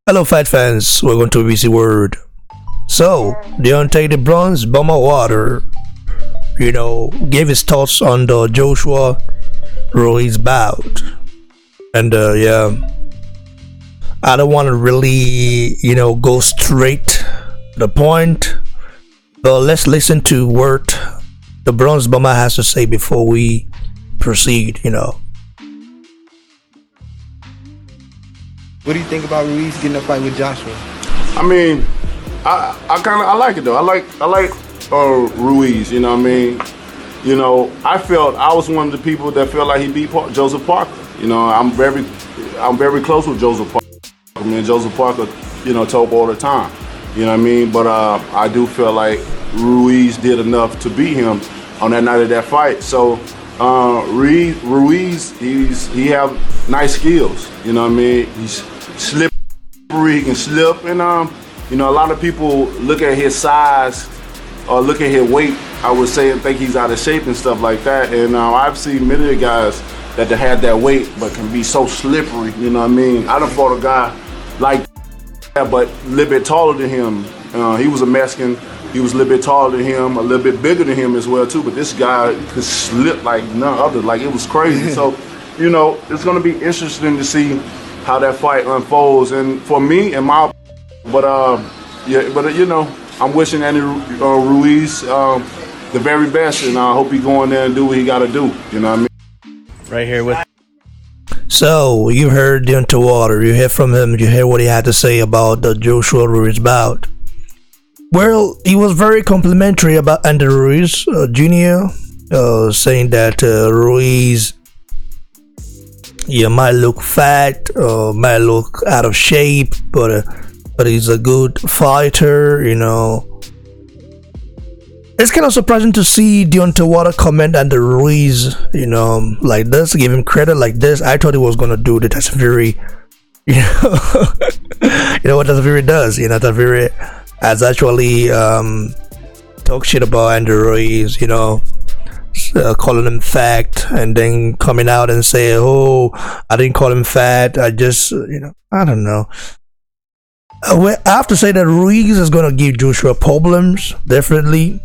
Hello, fight fans. Welcome to BC Word. So, Deontay the Bronze Bomber Water, gave his thoughts on the Joshua Ruiz bout. And yeah, I don't want to really, go straight to the point, but let's listen to what the Bronze Bomber has to say before we proceed. What do you think about Ruiz getting a fight with Joshua? I mean, I like it though. I like Ruiz. You know what I mean? I felt I was one of the people that felt like he beat Joseph Parker. I'm very close with Joseph Parker. I mean, Joseph Parker, talk all the time. You know what I mean? But I do feel like Ruiz did enough to beat him on that night of that fight. So Ruiz, he have nice skills. You know what I mean? He's slippery, he can slip, and a lot of people look at his size or look at his weight, I would say, and think he's out of shape and stuff like that. And I've seen many of the guys that had that weight but can be so slippery. You know what I mean? I done fought a guy like that, but a little bit taller than him. He was a Mexican. He was a little bit taller than him, a little bit bigger than him as well too. But this guy could slip like none other. Like, it was crazy. So, it's going to be interesting to see how that fight unfolds. And for me, I'm wishing Andy Ruiz the very best, and I hope he go in there and do what he got to do. You know what I mean? Right here with. So you heard Deontay Water. You hear from him. You hear what he had to say about the Joshua Ruiz bout. Well, he was very complimentary about Andy Ruiz Jr., saying that Ruiz, might look fat, might look out of shape, but he's a good fighter. It's kind of surprising to see Deontay Water comment on the Ruiz, like this, give him credit like this. I thought he was gonna do the Tyson Fury, what Tyson Fury does. Tyson Fury has actually talk shit about Andy Ruiz, calling him fat, and then coming out and say, "Oh, I didn't call him fat. I just, I don't know." I have to say that Ruiz is gonna give Joshua problems, definitely.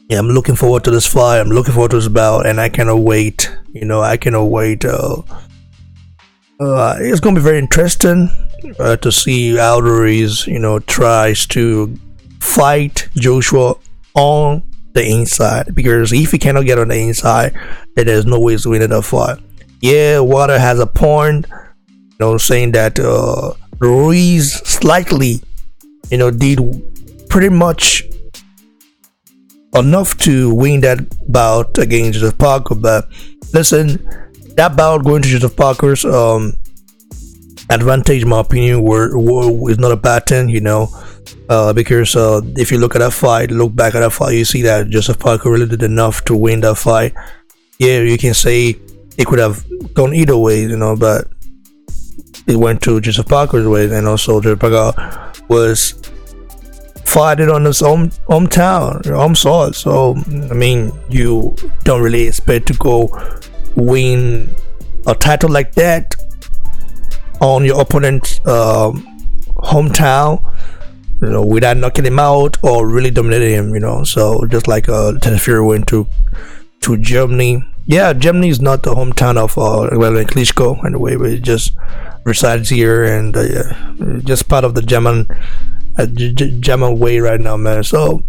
Yeah, I'm looking forward to this fight. I'm looking forward to this bout, and I cannot wait. I cannot wait. It's gonna be very interesting to see how Ruiz, tries to fight Joshua on the inside, because if he cannot get on the inside, then there's no way to win that fight. Yeah, Water has a point, saying that Ruiz slightly, did pretty much enough to win that bout against Joseph Parker. But listen, that bout going to Joseph Parker's advantage, in my opinion, is not a bad thing, because if you look back at that fight, you see that Joseph Parker really did enough to win that fight. Yeah, you can say it could have gone either way, but it went to Joseph Parker's way, and also Joseph Parker was fighting on his hometown, home soil. So I mean, you don't really expect to go win a title like that on your opponent's hometown, without knocking him out or really dominating him. So just like Tyson Fury went to Germany. Yeah, Germany is not the hometown of Klitschko anyway, but it just resides here, and just part of the German way right now, man. So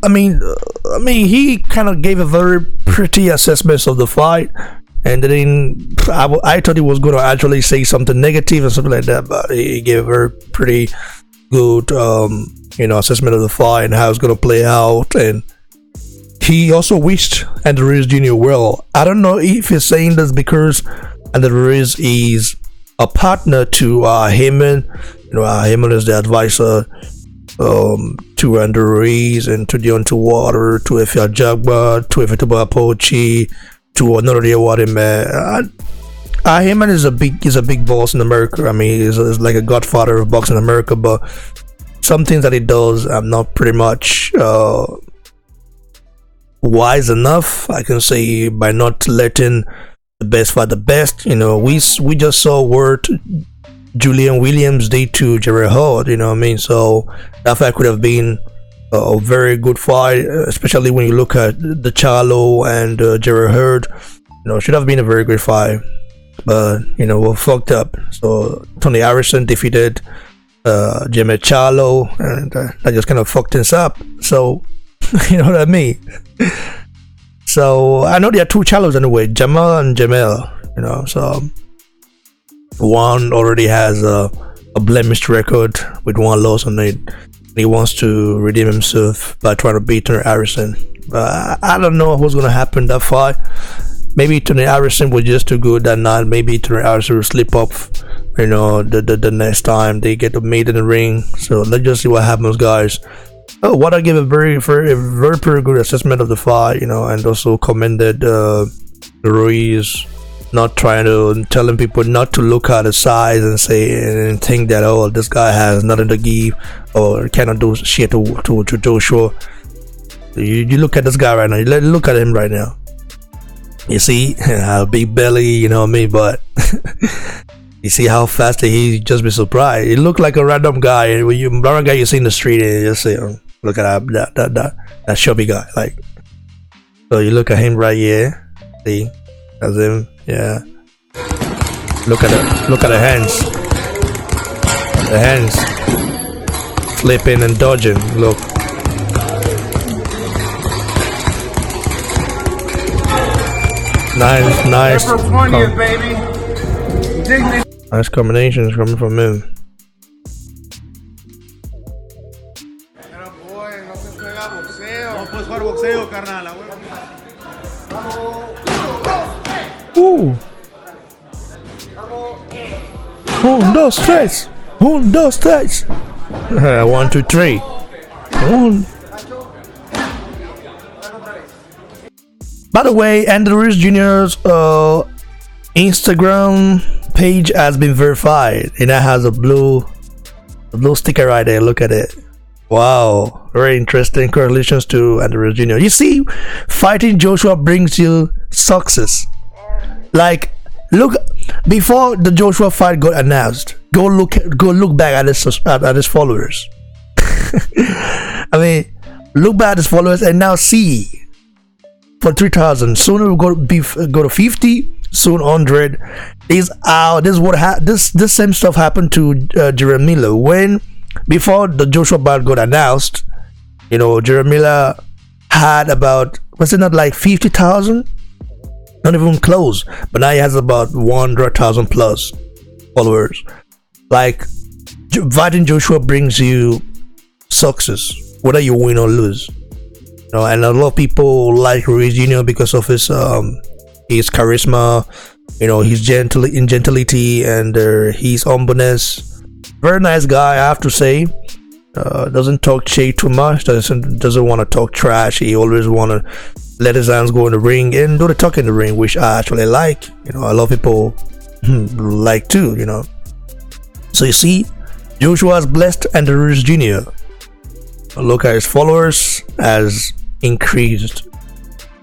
I mean, he kind of gave a very pretty assessment of the fight, and then I thought he was going to actually say something negative or something like that, but he gave a very pretty good assessment of the fight and how it's going to play out. And he also wished Andy Ruiz Jr. well. I don't know if he's saying this because Andy Ruiz is a partner to Heyman. Heyman is the advisor to Andy Ruiz and to Deontay Water, to Efia Jagba, to Efetabo Apochi, to another award man. Heyman is a big boss in America. I mean, he's like a godfather of boxing in America, but some things that he does, I'm not pretty much wise enough, I can say, by not letting the best fight. The best, we just saw what Julian Williams did to Gerald Hall. You know what I mean? So that fight could have been a very good fight, especially when you look at the Charlo and Gerald Hurd. Should have been a very good fight, but we're fucked up. So Tony Harrison defeated Jimmy Charlo, and that just kind of fucked things up. So you know what I mean. So I know there are two Charlos anyway, Jamal and Jamel. So one already has a blemished record with one loss on it. He wants to redeem himself by trying to beat Tony Harrison. But I don't know what's gonna happen that fight. Maybe Tony Harrison was just too good that night. Maybe Tony Harrison will slip up, the next time they get meet in the ring. So let's just see what happens, guys. What I give a very pretty good assessment of the fight, and also commended Ruiz not telling people not to look at the size and say and think that this guy has nothing to give or cannot do shit to Joshua. You look at this guy right now. Look at him right now. You see how big belly, you know what I mean? But you see how fast he just be surprised. He look like a random guy. When random guy you see in the street and you just say, look at that chubby guy. Like, so you look at him right here. See, that's him. Yeah. Look at the hands. The hands flipping and dodging. Look. Nice nice combinations coming from him. Ooh. 1, 2, 3. 1, 2, 3. 1, 2, 3. 1. By the way, Andy Ruiz Jr.'s Instagram page has been verified, and that has a blue sticker right there. Look at it. Wow, very interesting. Congratulations to Andy Ruiz Jr. You see, fighting Joshua brings you success. Like, look, before the Joshua fight got announced, go look back at his followers. I mean, look back at his followers and now see. For 3,000, soon it will go to 50, soon 100. This same stuff happened to Jeremy Miller when before the Joshua fight got announced. Jeremy Miller had about, was it not like 50,000? Not even close, but now he has about 100,000 plus followers. Like, fighting Joshua brings you success, whether you win or lose. And a lot of people like Ruiz Jr. because of his charisma, his gentility and his humbleness. Very nice guy, I have to say. Doesn't talk shit too much. Doesn't want to talk trash. He always want to let his hands go in the ring and do the talk in the ring, which I actually like. A lot of people like too. So you see, Joshua is blessed and Ruiz Jr. Look at his followers has increased,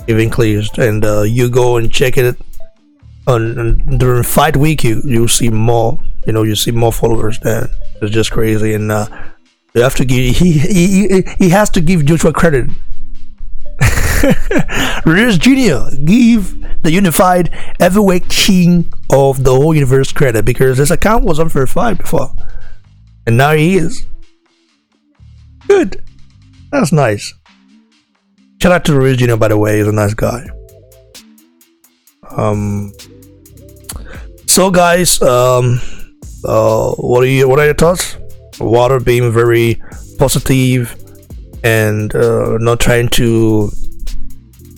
and you go and check it on during fight week. You see more. You see more followers. Then it's just crazy, and you have to give. He has to give Joshua credit. Ruiz Jr. give the unified heavyweight king of the whole universe credit because his account was unverified before, and now he is. Good. That's nice. Shout out to Ruiz Jr. by the way, he's a nice guy. So guys, what are your thoughts? Water being very positive and not trying to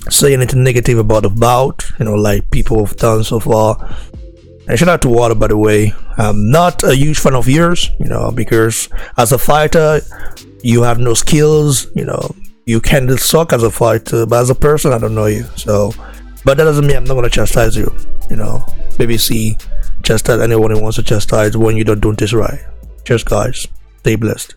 say anything negative about the bout, like people have done so far. And shout out to Water, by the way. I'm not a huge fan of yours, because as a fighter, you have no skills, you can suck as a fighter, but as a person, I don't know you. So, but that doesn't mean I'm not gonna chastise you, BBC chastise anyone who wants to chastise when you don't do this right. Cheers, guys. Stay blessed.